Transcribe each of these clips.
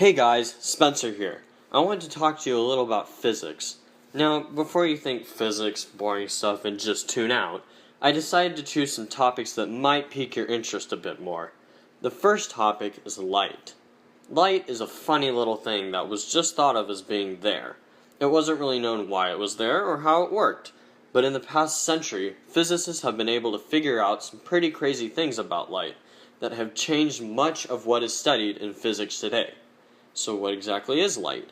Hey guys, Spencer here. I wanted to talk to you a little about physics. Now, before you think physics, boring stuff, and just tune out, I decided to choose some topics that might pique your interest a bit more. The first topic is light. Light is a funny little thing that was just thought of as being there. It wasn't really known why it was there or how it worked, but in the past century, physicists have been able to figure out some pretty crazy things about light that have changed much of what is studied in physics today. So what exactly is light?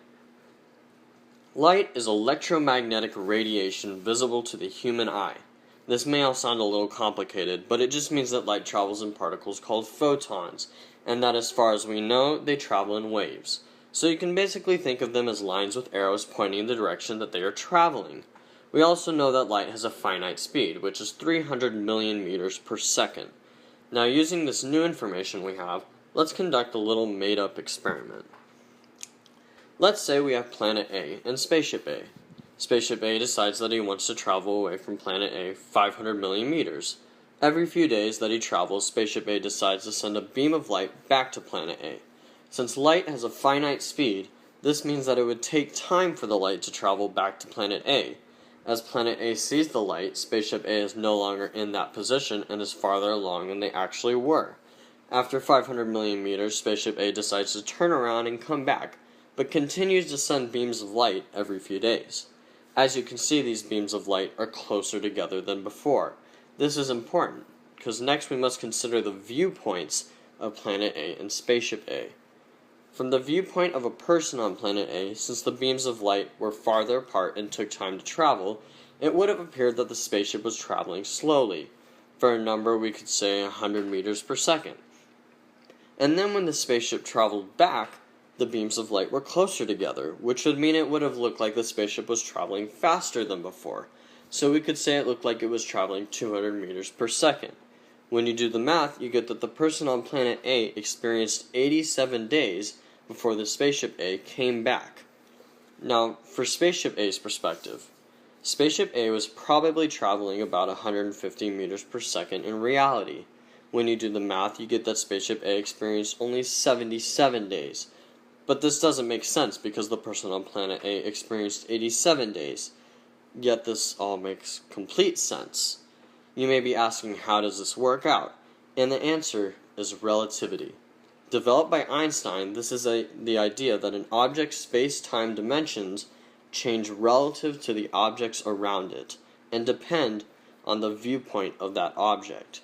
Light is electromagnetic radiation visible to the human eye. This may all sound a little complicated, but it just means that light travels in particles called photons, and that as far as we know, they travel in waves. So you can basically think of them as lines with arrows pointing in the direction that they are traveling. We also know that light has a finite speed, which is 300 million meters per second. Now, using this new information we have, let's conduct a little made-up experiment. Let's say we have Planet A and Spaceship A. Spaceship A decides that he wants to travel away from Planet A 500 million meters. Every few days that he travels, Spaceship A decides to send a beam of light back to Planet A. Since light has a finite speed, this means that it would take time for the light to travel back to Planet A. As Planet A sees the light, Spaceship A is no longer in that position and is farther along than they actually were. After 500 million meters, Spaceship A decides to turn around and come back, but continues to send beams of light every few days. As you can see, these beams of light are closer together than before. This is important, because next we must consider the viewpoints of Planet A and Spaceship A. From the viewpoint of a person on Planet A, since the beams of light were farther apart and took time to travel, it would have appeared that the spaceship was traveling slowly. For a number, we could say 100 meters per second. And then when the spaceship traveled back, the beams of light were closer together, which would mean it would have looked like the spaceship was traveling faster than before. So we could say it looked like it was traveling 200 meters per second. When you do the math, you get that the person on Planet A experienced 87 days before the Spaceship A came back. Now, for Spaceship A's perspective, Spaceship A was probably traveling about 150 meters per second in reality. When you do the math, you get that Spaceship A experienced only 77 days. But this doesn't make sense because the person on Planet A experienced 87 days. Yet this all makes complete sense. You may be asking, how does this work out? And the answer is relativity. Developed by Einstein, this is the idea that an object's space-time dimensions change relative to the objects around it, and depend on the viewpoint of that object.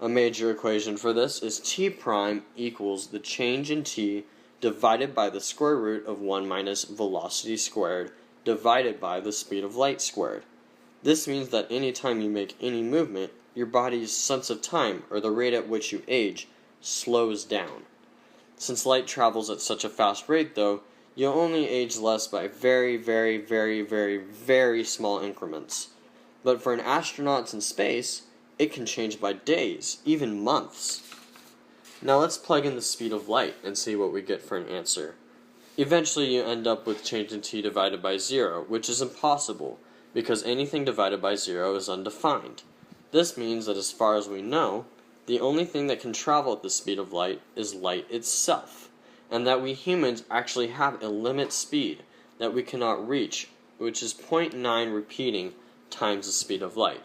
A major equation for this is t prime equals the change in t divided by the square root of 1 minus velocity squared divided by the speed of light squared. This means that any time you make any movement, your body's sense of time, or the rate at which you age, slows down. Since light travels at such a fast rate, though, you'll only age less by very, very, very, very, very small increments. But for an astronaut in space, it can change by days, even months. Now let's plug in the speed of light and see what we get for an answer. Eventually you end up with change in t divided by 0, which is impossible, because anything divided by 0 is undefined. This means that as far as we know, the only thing that can travel at the speed of light is light itself, and that we humans actually have a limit speed that we cannot reach, which is 0.9 repeating times the speed of light.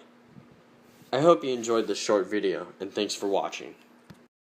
I hope you enjoyed this short video, and thanks for watching.